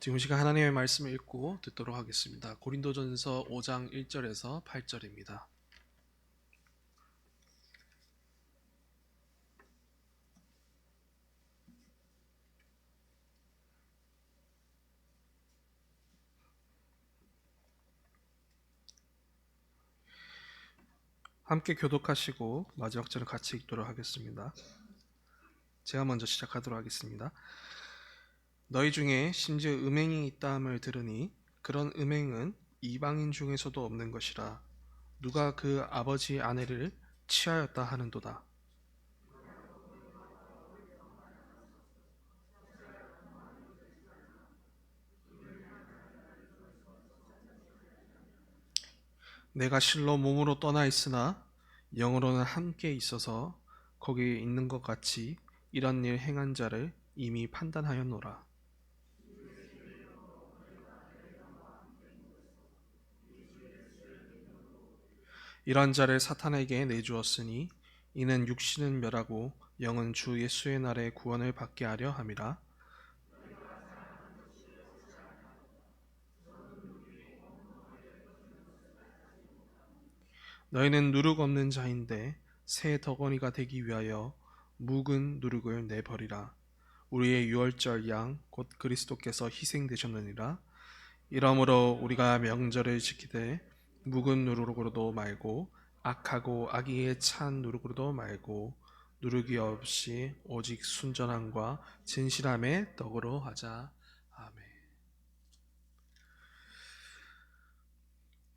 지금 시간 하나님의 말씀을 읽고 듣도록 하겠습니다. 고린도전서 5장 1절에서 8절입니다. 함께 교독하시고 마지막 절을 같이 읽도록 하겠습니다. 제가 먼저 시작하도록 하겠습니다. 너희 중에 심지어 음행이 있다함을 들으니 그런 음행은 이방인 중에서도 없는 것이라. 누가 그 아버지 아내를 취하였다 하는도다. 내가 실로 몸으로 떠나 있으나 영으로는 함께 있어서 거기 있는 것 같이 이런 일 행한 자를 이미 판단하였노라. 이런 자를 사탄에게 내주었으니 이는 육신은 멸하고 영은 주 예수의 날에 구원을 받게 하려 함이라. 너희는 누룩 없는 자인데 새 덕원이가 되기 위하여 묵은 누룩을 내버리라. 우리의 유월절 양 곧 그리스도께서 희생되셨느니라. 이러므로 우리가 명절을 지키되 묵은 누룩으로도 말고 악하고 악의에 찬 누룩으로도 말고 누룩이 없이 오직 순전함과 진실함의 덕으로 하자. 아멘.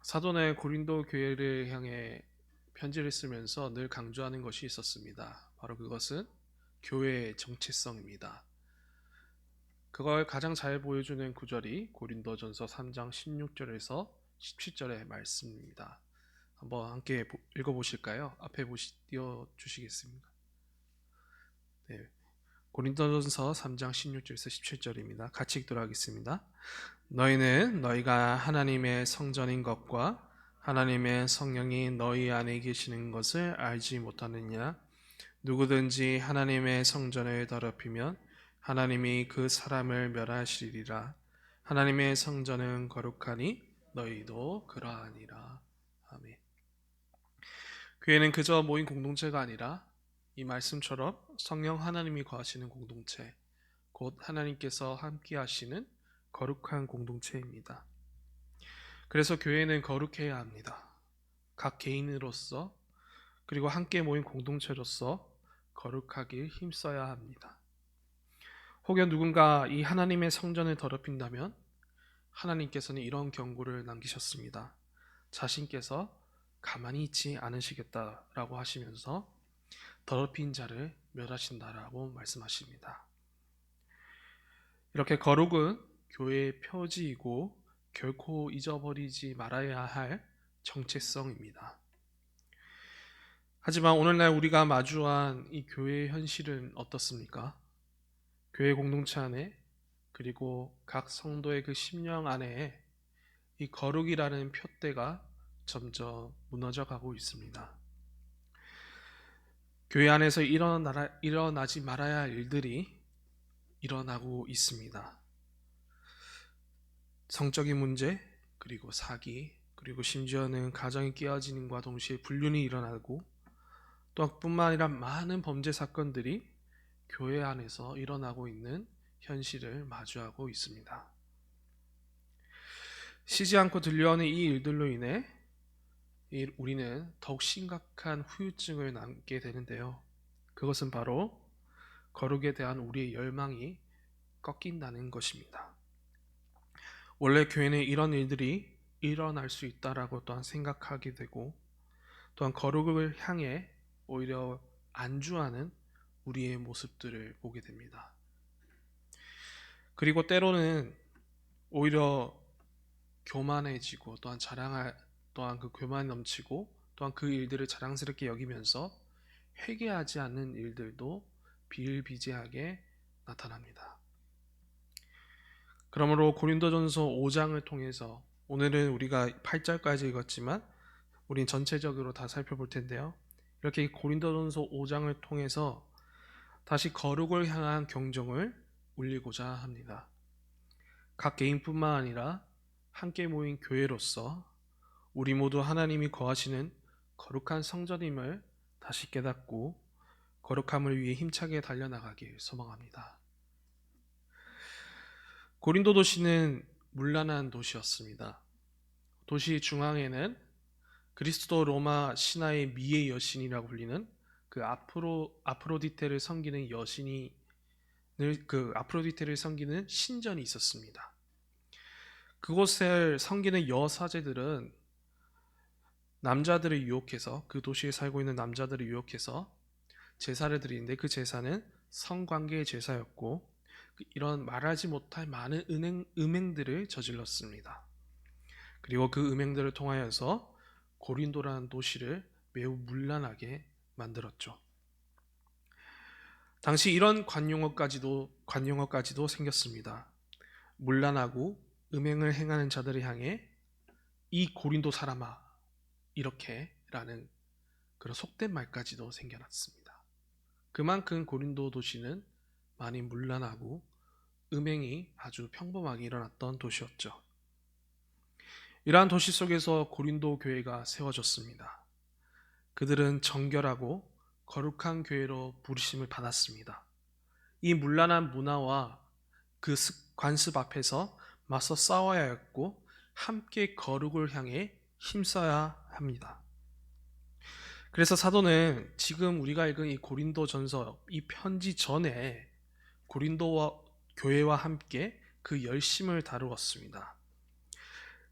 사도는 고린도 교회를 향해 편지를 쓰면서 늘 강조하는 것이 있었습니다. 바로 그것은 교회의 정체성입니다. 그걸 가장 잘 보여주는 구절이 고린도전서 3장 16절에서 17절의 말씀입니다. 한번 함께 읽어보실까요? 앞에 띄워주시겠습니까? 네. 고린도전서 3장 16절에서 17절입니다. 같이 읽도록 하겠습니다. 너희는 너희가 하나님의 성전인 것과 하나님의 성령이 너희 안에 계시는 것을 알지 못하느냐? 누구든지 하나님의 성전을 더럽히면 하나님이 그 사람을 멸하시리라. 하나님의 성전은 거룩하니 너희도 그러하니라. 아멘. 교회는 그저 모인 공동체가 아니라 이 말씀처럼 성령 하나님이 거하시는 공동체, 곧 하나님께서 함께 하시는 거룩한 공동체입니다. 그래서 교회는 거룩해야 합니다. 각 개인으로서 그리고 함께 모인 공동체로서 거룩하길 힘써야 합니다. 혹여 누군가 이 하나님의 성전을 더럽힌다면 하나님께서는 이런 경고를 남기셨습니다. 자신께서 가만히 있지 않으시겠다라고 하시면서 더럽힌 자를 멸하신다라고 말씀하십니다. 이렇게 거룩은 교회의 표지이고 결코 잊어버리지 말아야 할 정체성입니다. 하지만 오늘날 우리가 마주한 이 교회의 현실은 어떻습니까? 교회 공동체 안에 그리고 각 성도의 그 심령 안에 이 거룩이라는 표대가 점점 무너져 가고 있습니다. 교회 안에서 일어나지 말아야 할 일들이 일어나고 있습니다. 성적인 문제, 그리고 사기, 그리고 심지어는 가정이 깨어짐과 동시에 불륜이 일어나고 또 뿐만 아니라 많은 범죄 사건들이 교회 안에서 일어나고 있는 현실을 마주하고 있습니다. 쉬지 않고 들려오는 이 일들로 인해 우리는 더욱 심각한 후유증을 남게 되는데요. 그것은 바로 거룩에 대한 우리의 열망이 꺾인다는 것입니다. 원래 교회는 이런 일들이 일어날 수 있다라고 또한 생각하게 되고 또한 거룩을 향해 오히려 안주하는 우리의 모습들을 보게 됩니다. 그리고 때로는 오히려 교만해지고 또한 그 교만이 넘치고 또한 그 일들을 자랑스럽게 여기면서 회개하지 않는 일들도 비일비재하게 나타납니다. 그러므로 고린도전서 5장을 통해서 오늘은 우리가 8절까지 읽었지만 우린 전체적으로 다 살펴볼 텐데요. 이렇게 고린도전서 5장을 통해서 다시 거룩을 향한 경종을 울리고자 합니다. 각 개인뿐만 아니라 함께 모인 교회로서 우리 모두 하나님이 거하시는 거룩한 성전임을 다시 깨닫고 거룩함을 위해 힘차게 달려나가길 소망합니다. 고린도 도시는 문란한 도시였습니다. 도시 중앙에는 그리스도 로마 신화의 미의 여신이라고 불리는 그 아프로디테를 섬기는 아프로디테를 섬기는 신전이 있었습니다. 그곳을 섬기는 여사제들은 남자들을 유혹해서, 그 도시에 살고 있는 남자들을 유혹해서 제사를 드리는데, 그 제사는 성관계의 제사였고 이런 말하지 못할 많은 음행들을 저질렀습니다. 그리고 그 음행들을 통하여서 고린도라는 도시를 매우 문란하게 만들었죠. 당시 이런 관용어까지도 생겼습니다. 문란하고 음행을 행하는 자들을 향해 이 고린도 사람아, 이렇게라는 그런 속된 말까지도 생겨났습니다. 그만큼 고린도 도시는 많이 문란하고 음행이 아주 평범하게 일어났던 도시였죠. 이러한 도시 속에서 고린도 교회가 세워졌습니다. 그들은 정결하고 거룩한 교회로 부르심을 받았습니다. 이 문란한 문화와 그 관습 앞에서 맞서 싸워야 했고 함께 거룩을 향해 힘써야 합니다. 그래서 사도는 지금 우리가 읽은 이 고린도전서, 이 편지 전에 고린도와 교회와 함께 그 열심을 다루었습니다.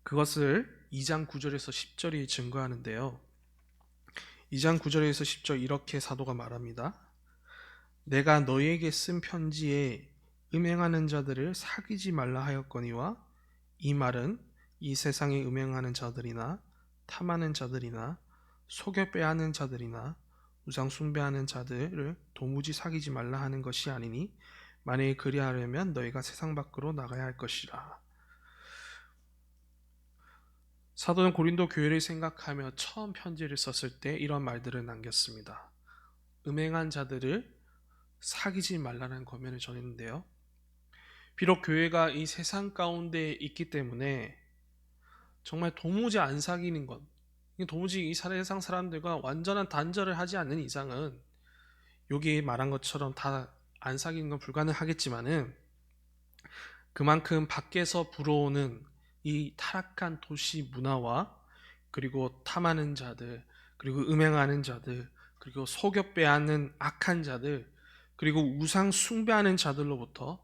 그것을 2장 9절에서 10절이 증거하는데요. 2장 9절에서 10절 이렇게 사도가 말합니다. 내가 너희에게 쓴 편지에 음행하는 자들을 사귀지 말라 하였거니와, 이 말은 이 세상에 음행하는 자들이나 탐하는 자들이나 속여 빼앗는 자들이나 우상 숭배하는 자들을 도무지 사귀지 말라 하는 것이 아니니, 만일 그리하려면 너희가 세상 밖으로 나가야 할 것이라. 사도는 고린도 교회를 생각하며 처음 편지를 썼을 때 이런 말들을 남겼습니다. 음행한 자들을 사귀지 말라는 권면을 전했는데요. 비록 교회가 이 세상 가운데 있기 때문에 정말 도무지 안 사귀는 것, 도무지 이 세상 사람들과 완전한 단절을 하지 않는 이상은 여기 말한 것처럼 다 안 사귀는 건 불가능하겠지만은, 그만큼 밖에서 불어오는 이 타락한 도시 문화와, 그리고 탐하는 자들, 그리고 음행하는 자들, 그리고 속여 빼앗는 악한 자들, 그리고 우상 숭배하는 자들로부터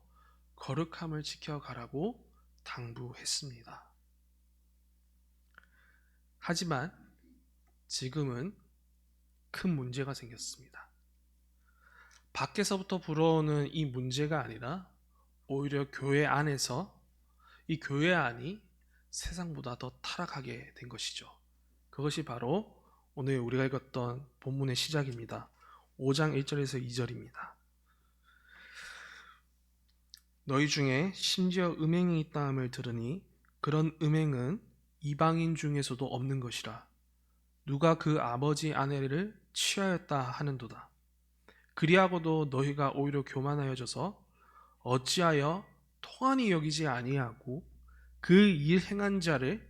거룩함을 지켜가라고 당부했습니다. 하지만 지금은 큰 문제가 생겼습니다. 밖에서부터 불어오는 이 문제가 아니라 오히려 교회 안에서 이 교회 안이 세상보다 더 타락하게 된 것이죠. 그것이 바로 오늘 우리가 읽었던 본문의 시작입니다. 5장 1절에서 2절입니다. 너희 중에 심지어 음행이 있다함을 들으니 그런 음행은 이방인 중에서도 없는 것이라. 누가 그 아버지 아내를 취하였다 하는도다. 그리하고도 너희가 오히려 교만하여져서 어찌하여 통한이 여기지 아니하고 그 일 행한 자를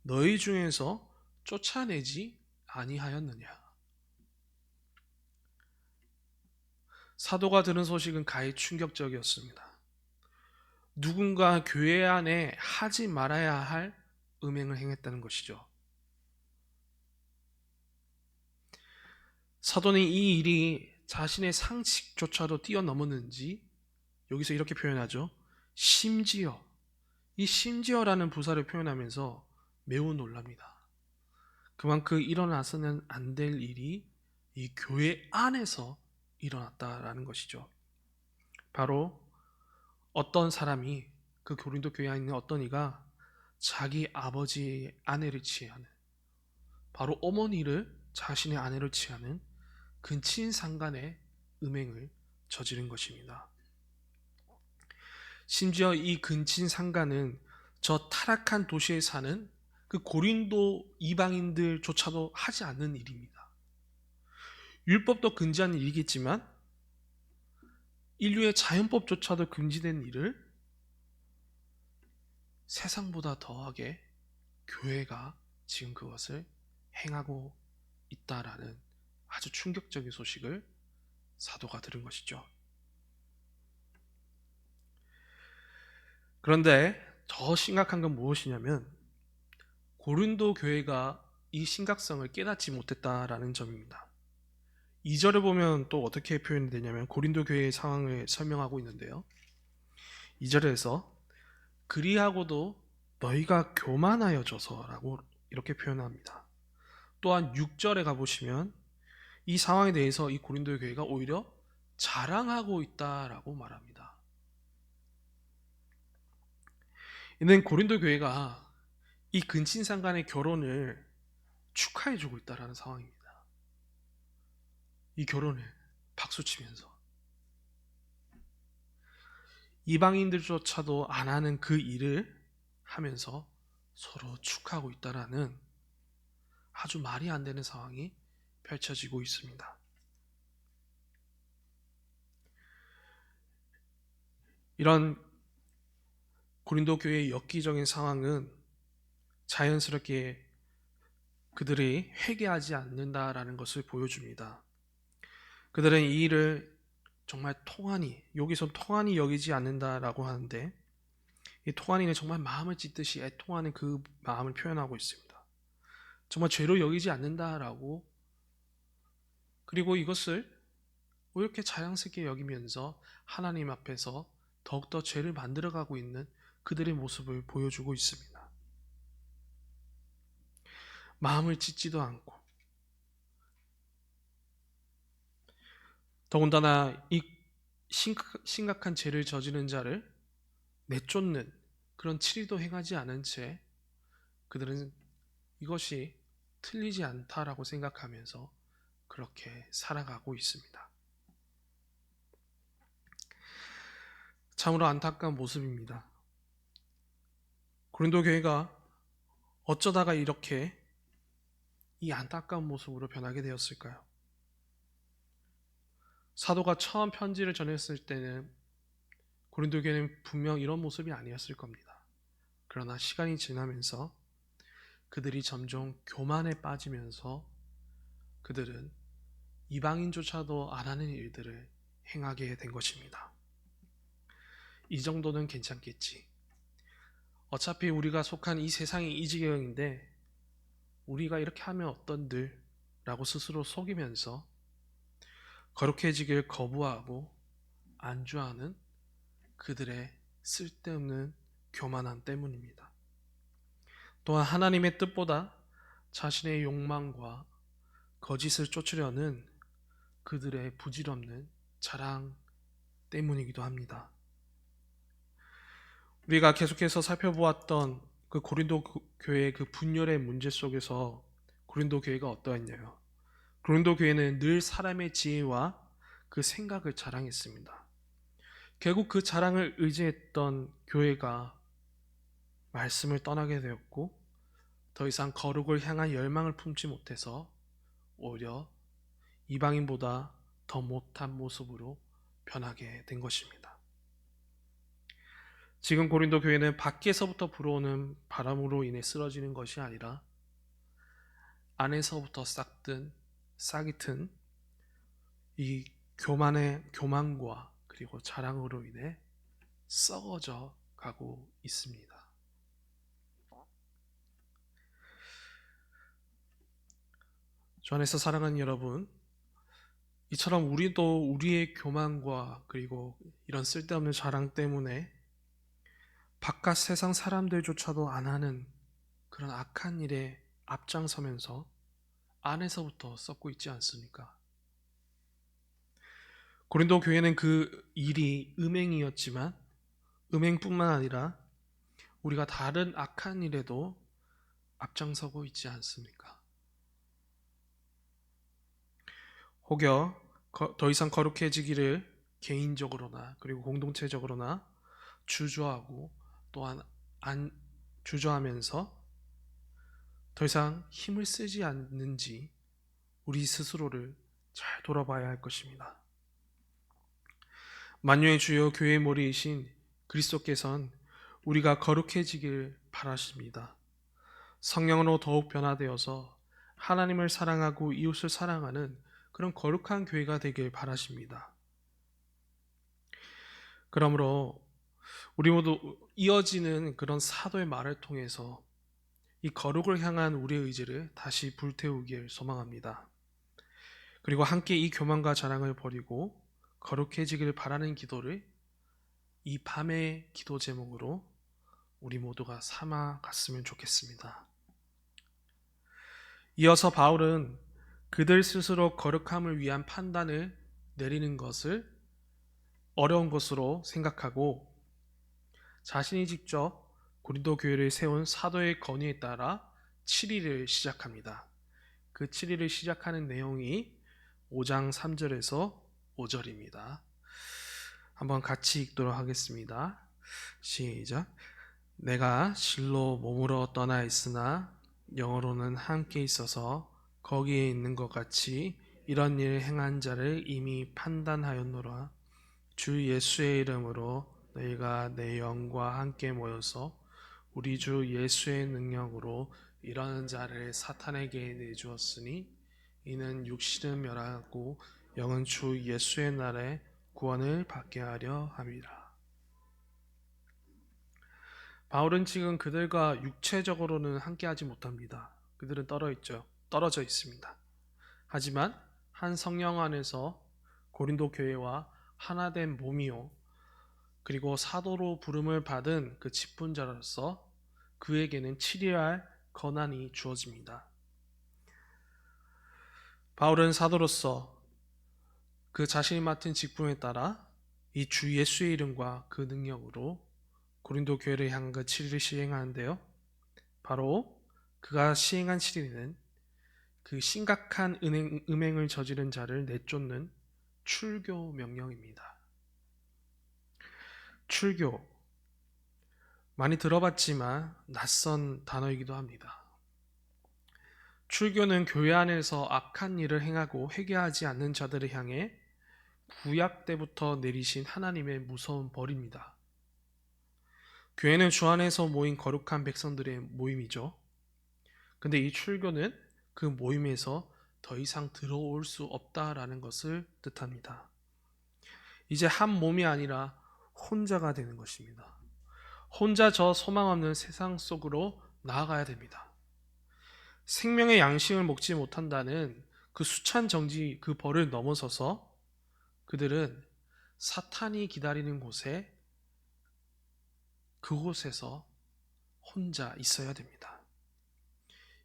너희 중에서 쫓아내지 아니하였느냐. 사도가 들은 소식은 가히 충격적이었습니다. 누군가 교회 안에 하지 말아야 할 음행을 행했다는 것이죠. 사도는 이 일이 자신의 상식조차도 뛰어넘었는지 여기서 이렇게 표현하죠. 심지어, 이 심지어라는 부사를 표현하면서 매우 놀랍니다. 그만큼 일어나서는 안 될 일이 이 교회 안에서 일어났다라는 것이죠. 바로 어떤 사람이, 그 고린도 교회에 있는 어떤 이가 자기 아버지의 아내를 취하는, 바로 어머니를 자신의 아내를 취하는 근친상간의 음행을 저지른 것입니다. 심지어 이 근친상간은 저 타락한 도시에 사는 그 고린도 이방인들조차도 하지 않는 일입니다. 율법도 금지한 일이겠지만 인류의 자연법조차도 금지된 일을 세상보다 더하게 교회가 지금 그것을 행하고 있다라는 아주 충격적인 소식을 사도가 들은 것이죠. 그런데 더 심각한 건 무엇이냐면 고린도 교회가 이 심각성을 깨닫지 못했다라는 점입니다. 2절을 보면 또 어떻게 표현이 되냐면 고린도 교회의 상황을 설명하고 있는데요. 2절에서 그리하고도 너희가 교만하여져서라고 이렇게 표현합니다. 또한 6절에 가보시면 이 상황에 대해서 이 고린도 교회가 오히려 자랑하고 있다라고 말합니다. 이는 고린도 교회가 이 근친상 간의 결혼을 축하해주고 있다라는 상황입니다. 이 결혼을 박수치면서 이방인들조차도 안 하는 그 일을 하면서 서로 축하하고 있다라는 아주 말이 안 되는 상황이 펼쳐지고 있습니다. 이런 고린도 교회의 엽기적인 상황은 자연스럽게 그들이 회개하지 않는다라는 것을 보여줍니다. 그들은 이 일을 정말 통한이, 여기서 통한이 여기지 않는다라고 하는데 이 통한이는 정말 마음을 찢듯이 애통하는 그 마음을 표현하고 있습니다. 정말 죄로 여기지 않는다라고, 그리고 이것을 왜 이렇게 자연스럽게 여기면서 하나님 앞에서 더욱더 죄를 만들어가고 있는 그들의 모습을 보여주고 있습니다. 마음을 찢지도 않고, 더군다나 이 심각한 죄를 저지른 자를 내쫓는 그런 치리도 행하지 않은 채 그들은 이것이 틀리지 않다라고 생각하면서 그렇게 살아가고 있습니다. 참으로 안타까운 모습입니다. 고린도 교회가 어쩌다가 이렇게 이 안타까운 모습으로 변하게 되었을까요? 사도가 처음 편지를 전했을 때는 고린도 교회는 분명 이런 모습이 아니었을 겁니다. 그러나 시간이 지나면서 그들이 점점 교만에 빠지면서 그들은 이방인조차도 안 하는 일들을 행하게 된 것입니다. 이 정도는 괜찮겠지. 어차피 우리가 속한 이 세상이 이 지경인데 우리가 이렇게 하면 어떤들 라고 스스로 속이면서 거룩해지길 거부하고 안주하는 그들의 쓸데없는 교만함 때문입니다. 또한 하나님의 뜻보다 자신의 욕망과 거짓을 쫓으려는 그들의 부질없는 자랑 때문이기도 합니다. 우리가 계속해서 살펴보았던 그 고린도 교회의 그 분열의 문제 속에서 고린도 교회가 어떠했냐요? 고린도 교회는 늘 사람의 지혜와 그 생각을 자랑했습니다. 결국 그 자랑을 의지했던 교회가 말씀을 떠나게 되었고 더 이상 거룩을 향한 열망을 품지 못해서 오히려 이방인보다 더 못한 모습으로 변하게 된 것입니다. 지금 고린도 교회는 밖에서부터 불어오는 바람으로 인해 쓰러지는 것이 아니라 안에서부터 싹이 튼 이 교만과 그리고 자랑으로 인해 썩어져 가고 있습니다. 주 안에서 사랑하는 여러분, 이처럼 우리도 우리의 교만과 그리고 이런 쓸데없는 자랑 때문에 바깥 세상 사람들조차도 안 하는 그런 악한 일에 앞장서면서 안에서부터 썩고 있지 않습니까? 고린도 교회는 그 일이 음행이었지만 음행뿐만 아니라 우리가 다른 악한 일에도 앞장서고 있지 않습니까? 혹여 더 이상 거룩해지기를 개인적으로나 그리고 공동체적으로나 주저하고 또한 안 주저하면서 더 이상 힘을 쓰지 않는지 우리 스스로를 잘 돌아봐야 할 것입니다. 만유의 주여 교회의 머리이신 그리스도께서는 우리가 거룩해지길 바라십니다. 성령으로 더욱 변화되어서 하나님을 사랑하고 이웃을 사랑하는 그런 거룩한 교회가 되길 바라십니다. 그러므로 우리 모두 이어지는 그런 사도의 말을 통해서 이 거룩을 향한 우리의 의지를 다시 불태우길 소망합니다. 그리고 함께 이 교만과 자랑을 버리고 거룩해지길 바라는 기도를 이 밤의 기도 제목으로 우리 모두가 삼아갔으면 좋겠습니다. 이어서 바울은 그들 스스로 거룩함을 위한 판단을 내리는 것을 어려운 것으로 생각하고 자신이 직접 고린도 교회를 세운 사도의 건의에 따라 7일을 시작합니다. 그 7일을 시작하는 내용이 5장 3절에서 5절입니다. 한번 같이 읽도록 하겠습니다. 시작. 내가 실로 몸으로 떠나 있으나 영으로는 함께 있어서 거기에 있는 것 같이 이런 일을 행한 자를 이미 판단하였노라. 주 예수의 이름으로 너희가 내 영과 함께 모여서 우리 주 예수의 능력으로 이런 자를 사탄에게 내주었으니 이는 육신은 멸하고 영은 주 예수의 날에 구원을 받게 하려 함이라. 바울은 지금 그들과 육체적으로는 함께하지 못합니다. 그들은 떨어져 있습니다. 하지만 한 성령 안에서 고린도 교회와 하나된 몸이요 그리고 사도로 부름을 받은 그 직분자로서 그에게는 치료할 권한이 주어집니다. 바울은 사도로서 그 자신이 맡은 직분에 따라 이 주 예수의 이름과 그 능력으로 고린도 교회를 향한 그 7일을 시행하는데요. 바로 그가 시행한 7일은 그 심각한 음행을 저지른 자를 내쫓는 출교 명령입니다. 출교, 많이 들어봤지만 낯선 단어이기도 합니다. 출교는 교회 안에서 악한 일을 행하고 회개하지 않는 자들을 향해 구약 때부터 내리신 하나님의 무서운 벌입니다. 교회는 주 안에서 모인 거룩한 백성들의 모임이죠. 근데 이 출교는 그 모임에서 더 이상 들어올 수 없다라는 것을 뜻합니다. 이제 한 몸이 아니라 혼자가 되는 것입니다. 혼자 저 소망 없는 세상 속으로 나아가야 됩니다. 생명의 양식을 먹지 못한다는 그 수찬 정지, 그 벌을 넘어서서 그들은 사탄이 기다리는 곳에 그곳에서 혼자 있어야 됩니다.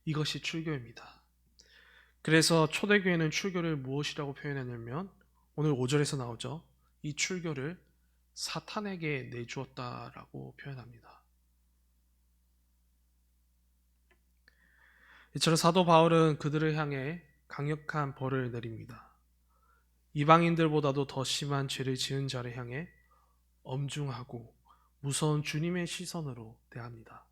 이것이 출교입니다. 그래서 초대교회는 출교를 무엇이라고 표현하냐면 오늘 5절에서 나오죠. 이 출교를 사탄에게 내주었다라고 표현합니다. 이처럼 사도 바울은 그들을 향해 강력한 벌을 내립니다. 이방인들보다도 더 심한 죄를 지은 자를 향해 엄중하고 무서운 주님의 시선으로 대합니다.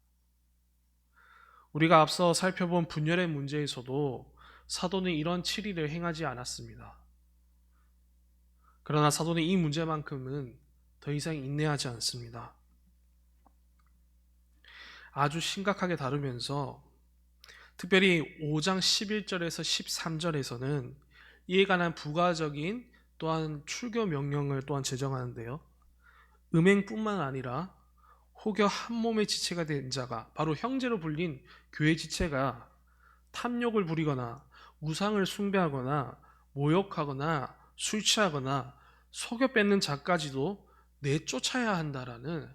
우리가 앞서 살펴본 분열의 문제에서도 사도는 이런 7일을 행하지 않았습니다. 그러나 사도는 이 문제만큼은 더 이상 인내하지 않습니다. 아주 심각하게 다루면서 특별히 5장 11절에서 13절에서는 이에 관한 부가적인 또한 출교 명령을 또한 제정하는데요. 음행뿐만 아니라 혹여 한 몸의 지체가 된 자가 바로 형제로 불린 교회 지체가 탐욕을 부리거나 우상을 숭배하거나 모욕하거나 술 취하거나 속여 뺏는 자까지도 내쫓아야 한다라는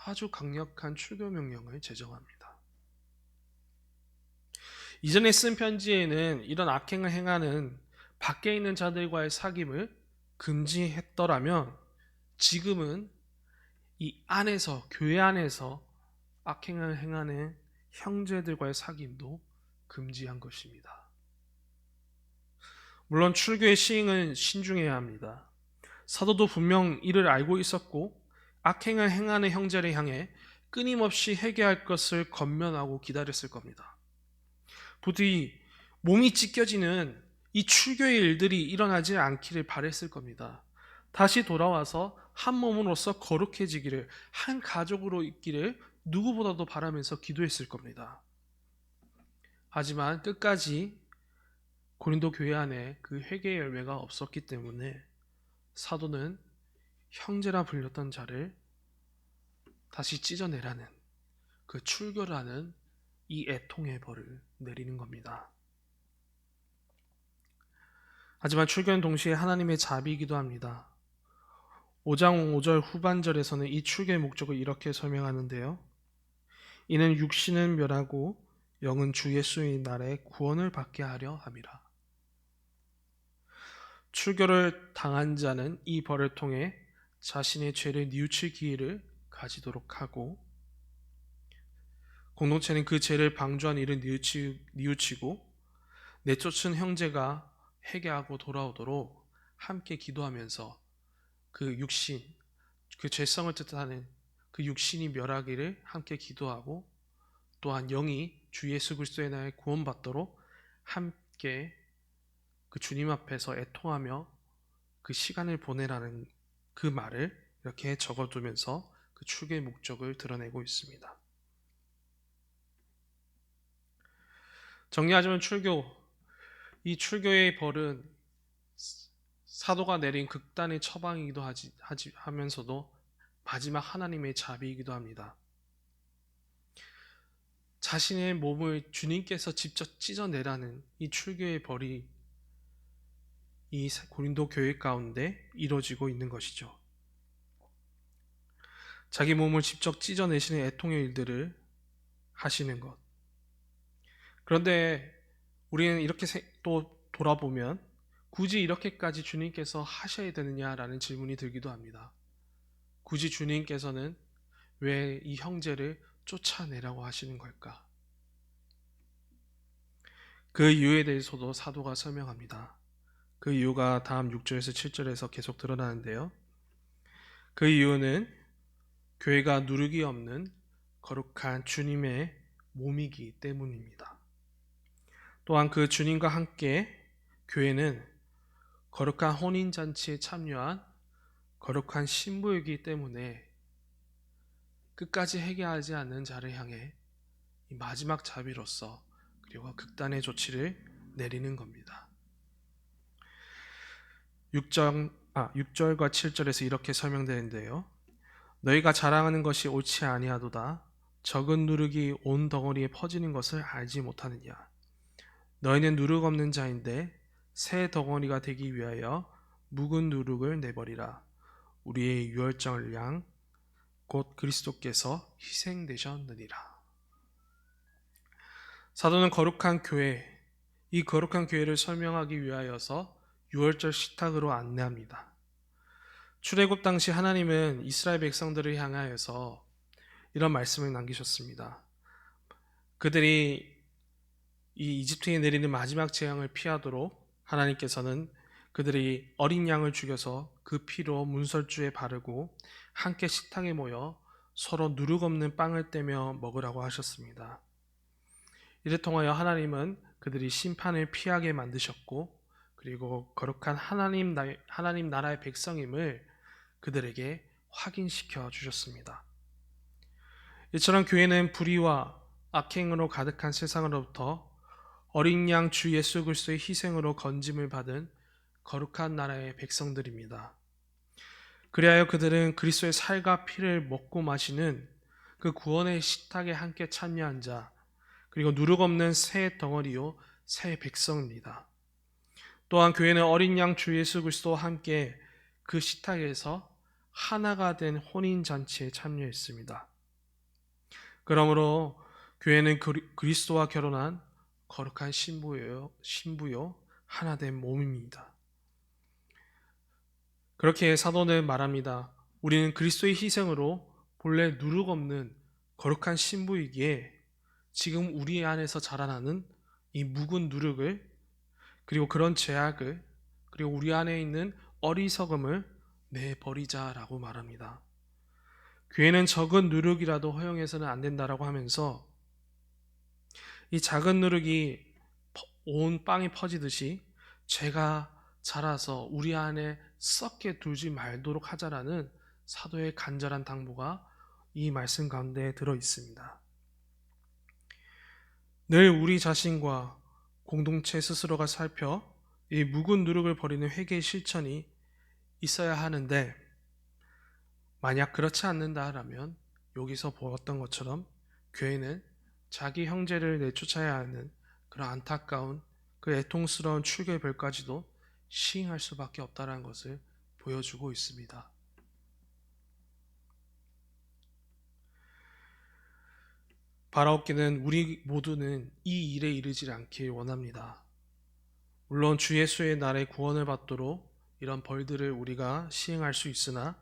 아주 강력한 출교 명령을 제정합니다. 이전에 쓴 편지에는 이런 악행을 행하는 밖에 있는 자들과의 사귐을 금지했더라면 지금은 이 안에서, 교회 안에서 악행을 행하는 형제들과의 사귐도 금지한 것입니다. 물론 출교의 시행은 신중해야 합니다. 사도도 분명 이를 알고 있었고 악행을 행하는 형제를 향해 끊임없이 회개할 것을 권면하고 기다렸을 겁니다. 부디 몸이 찢겨지는 이 출교의 일들이 일어나지 않기를 바랬을 겁니다. 다시 돌아와서 한 몸으로서 거룩해지기를, 한 가족으로 있기를 누구보다도 바라면서 기도했을 겁니다. 하지만 끝까지 고린도 교회 안에 그 회개의 열매가 없었기 때문에 사도는 형제라 불렸던 자를 다시 찢어내라는, 그 출교라는 이 애통의 벌을 내리는 겁니다. 하지만 출교는 동시에 하나님의 자비이기도 합니다. 5장 5절 후반절에서는 이 출교의 목적을 이렇게 설명하는데요. 이는 육신은 멸하고 영은 주 예수의 날에 구원을 받게 하려 함이라. 출교를 당한 자는 이 벌을 통해 자신의 죄를 뉘우칠 기회를 가지도록 하고, 공동체는 그 죄를 방조한 일을 뉘우치고 내쫓은 형제가 회개하고 돌아오도록 함께 기도하면서 그 육신, 그 죄성을 뜻하는 그 육신이 멸하기를 함께 기도하고, 또한 영이 주 예수 그리스도의 날에 구원받도록 함께 그 주님 앞에서 애통하며 그 시간을 보내라는 그 말을 이렇게 적어두면서 그 출교의 목적을 드러내고 있습니다. 정리하자면 이 출교의 벌은 사도가 내린 극단의 처방이기도 하면서도 마지막 하나님의 자비이기도 합니다. 자신의 몸을 주님께서 직접 찢어내라는 이 출교의 벌이 이 고린도 교회 가운데 이루어지고 있는 것이죠. 자기 몸을 직접 찢어내시는 애통의 일들을 하시는 것. 그런데 우리는 이렇게 또 돌아보면 굳이 이렇게까지 주님께서 하셔야 되느냐라는 질문이 들기도 합니다. 굳이 주님께서는 왜 이 형제를 쫓아내라고 하시는 걸까? 그 이유에 대해서도 사도가 설명합니다. 그 이유가 다음 6절에서 7절에서 계속 드러나는데요. 그 이유는 교회가 누룩이 없는 거룩한 주님의 몸이기 때문입니다. 또한 그 주님과 함께 교회는 거룩한 혼인잔치에 참여한 거룩한 신부이기 때문에 끝까지 회개하지 않는 자를 향해 이 마지막 자비로서 그리고 극단의 조치를 내리는 겁니다. 6절과 7절에서 이렇게 설명되는데요. 너희가 자랑하는 것이 옳지 아니하도다. 적은 누룩이 온 덩어리에 퍼지는 것을 알지 못하느냐. 너희는 누룩 없는 자인데 새 덩어리가 되기 위하여 묵은 누룩을 내버리라. 우리의 유월절 양 곧 그리스도께서 희생되셨느니라. 사도는 거룩한 교회, 이 거룩한 교회를 설명하기 위하여서 유월절 식탁으로 안내합니다. 출애굽 당시 하나님은 이스라엘 백성들을 향하여서 이런 말씀을 남기셨습니다. 그들이 이 이집트에 내리는 마지막 재앙을 피하도록 하나님께서는 그들이 어린 양을 죽여서 그 피로 문설주에 바르고 함께 식탁에 모여 서로 누룩 없는 빵을 떼며 먹으라고 하셨습니다. 이를 통하여 하나님은 그들이 심판을 피하게 만드셨고, 그리고 거룩한 하나님 나라의 백성임을 그들에게 확인시켜 주셨습니다. 이처럼 교회는 불의와 악행으로 가득한 세상으로부터 어린 양 주 예수 그리스도의 희생으로 건짐을 받은 거룩한 나라의 백성들입니다. 그리하여 그들은 그리스도의 살과 피를 먹고 마시는 그 구원의 식탁에 함께 참여한 자, 그리고 누룩 없는 새 덩어리요 새 백성입니다. 또한 교회는 어린 양 주 예수 그리스도와 함께 그 식탁에서 하나가 된 혼인잔치에 참여했습니다. 그러므로 교회는 그리스도와 결혼한 거룩한 신부요 하나된 몸입니다. 그렇게 사도는 말합니다. 우리는 그리스도의 희생으로 본래 누룩 없는 거룩한 신부이기에 지금 우리 안에서 자라나는 이 묵은 누룩을, 그리고 그런 죄악을, 그리고 우리 안에 있는 어리석음을 내버리자라고 말합니다. 교회는 적은 누룩이라도 허용해서는 안 된다라고 하면서 이 작은 누룩이 온 빵이 퍼지듯이 죄가 자라서 우리 안에 썩게 두지 말도록 하자라는 사도의 간절한 당부가 이 말씀 가운데 들어 있습니다. 늘 우리 자신과 공동체 스스로가 살펴 이 묵은 누룩을 버리는 회개의 실천이 있어야 하는데, 만약 그렇지 않는다라면 여기서 보았던 것처럼 교회는 자기 형제를 내쫓아야 하는 그런 안타까운 그 애통스러운 출교의 별까지도 시행할 수밖에 없다는 것을 보여주고 있습니다. 바라옵기는 우리 모두는 이 일에 이르지 않길 원합니다. 물론 주 예수의 날에 구원을 받도록 이런 벌들을 우리가 시행할 수 있으나,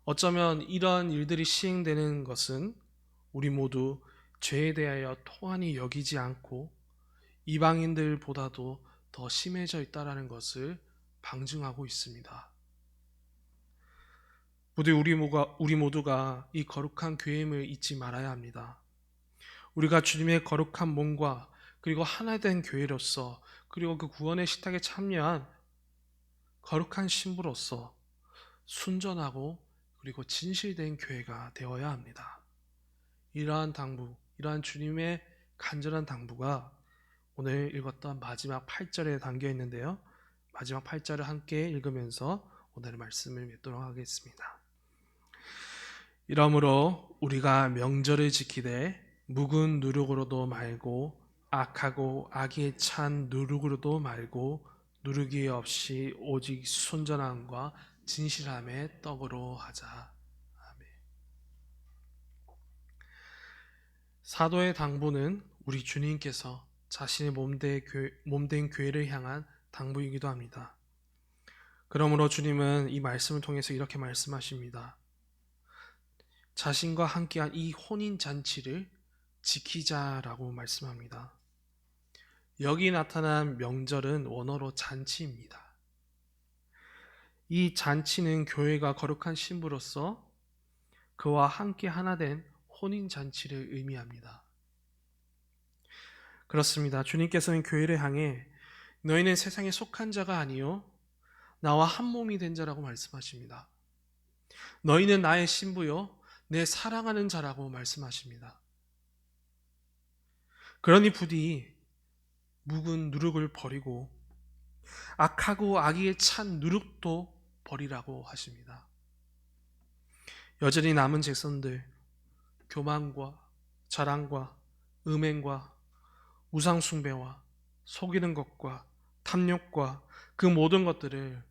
어쩌면 이러한 일들이 시행되는 것은 우리 모두 죄에 대하여 토한히 여기지 않고 이방인들보다도 더 심해져 있다는 것을 방증하고 있습니다. 부디 우리 모두가 이 거룩한 교회임을 잊지 말아야 합니다. 우리가 주님의 거룩한 몸과 그리고 하나 된 교회로서, 그리고 그 구원의 식탁에 참여한 거룩한 신부로서 순전하고 그리고 진실된 교회가 되어야 합니다. 이러한 당부, 이러한 주님의 간절한 당부가 오늘 읽었던 마지막 8절에 담겨 있는데요. 마지막 8절을 함께 읽으면서 오늘의 말씀을 맺도록 하겠습니다. 이러므로 우리가 명절을 지키되 묵은 누룩으로도 말고 악하고 악에 찬 누룩으로도 말고 누룩이 없이 오직 순전함과 진실함의 떡으로 하자. 아멘. 사도의 당부는 우리 주님께서 자신의 몸된 교회를 향한 당부이기도 합니다. 그러므로 주님은 이 말씀을 통해서 이렇게 말씀하십니다. 자신과 함께한 이 혼인잔치를 지키자라고 말씀합니다. 여기 나타난 명절은 원어로 잔치입니다. 이 잔치는 교회가 거룩한 신부로서 그와 함께 하나 된 혼인잔치를 의미합니다. 그렇습니다. 주님께서는 교회를 향해 너희는 세상에 속한 자가 아니요 나와 한 몸이 된 자라고 말씀하십니다. 너희는 나의 신부요 내 사랑하는 자라고 말씀하십니다. 그러니 부디 묵은 누룩을 버리고 악하고 악의에 찬 누룩도 버리라고 하십니다. 여전히 남은 백성들, 교만과 자랑과 음행과 우상숭배와 속이는 것과 탐욕과 그 모든 것들을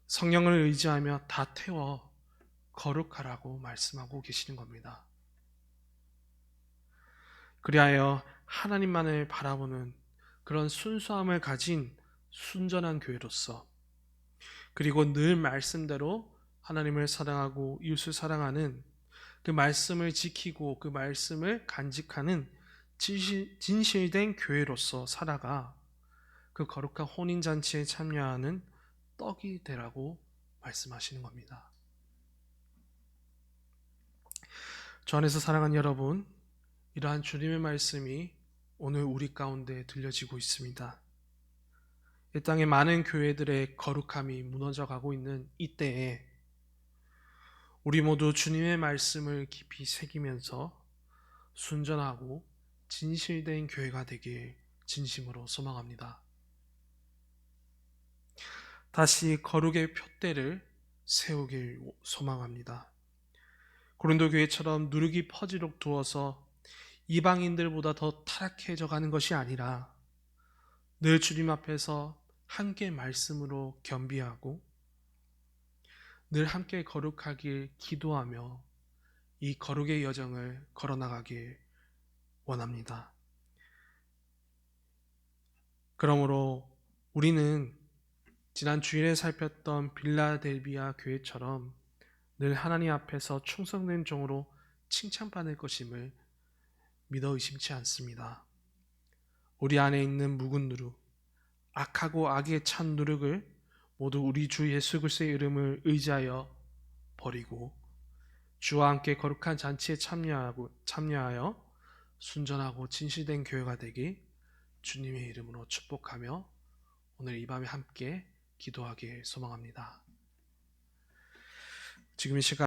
성령을 의지하며 다 태워 거룩하라고 말씀하고 계시는 겁니다. 그리하여 하나님만을 바라보는 그런 순수함을 가진 순전한 교회로서, 그리고 늘 말씀대로 하나님을 사랑하고 이웃을 사랑하는 그 말씀을 지키고 그 말씀을 간직하는 진실된 교회로서 살아가 그 거룩한 혼인잔치에 참여하는 떡이 되라고 말씀하시는 겁니다. 주 안에서 사랑하는 여러분, 이러한 주님의 말씀이 오늘 우리 가운데 들려지고 있습니다. 이 땅에 많은 교회들의 거룩함이 무너져 가고 있는 이때에 우리 모두 주님의 말씀을 깊이 새기면서 순전하고 진실된 교회가 되길 진심으로 소망합니다. 다시 거룩의 푯대를 세우길 소망합니다. 고린도 교회처럼 누룩이 퍼지도록 두어서 이방인들보다 더 타락해져 가는 것이 아니라 늘 주님 앞에서 함께 말씀으로 겸비하고 늘 함께 거룩하길 기도하며 이 거룩의 여정을 걸어나가길 원합니다. 그러므로 우리는 지난 주일에 살폈던 빌라델비아 교회처럼 늘 하나님 앞에서 충성된 종으로 칭찬받을 것임을 믿어 의심치 않습니다. 우리 안에 있는 묵은 누룩, 악하고 악에 찬 누룩을 모두 우리 주 예수 그리스도의 이름을 의지하여 버리고 주와 함께 거룩한 잔치에 참여하여 순전하고 진실된 교회가 되길 주님의 이름으로 축복하며 오늘 이 밤에 함께 기도하길 소망합니다. 지금 이 시간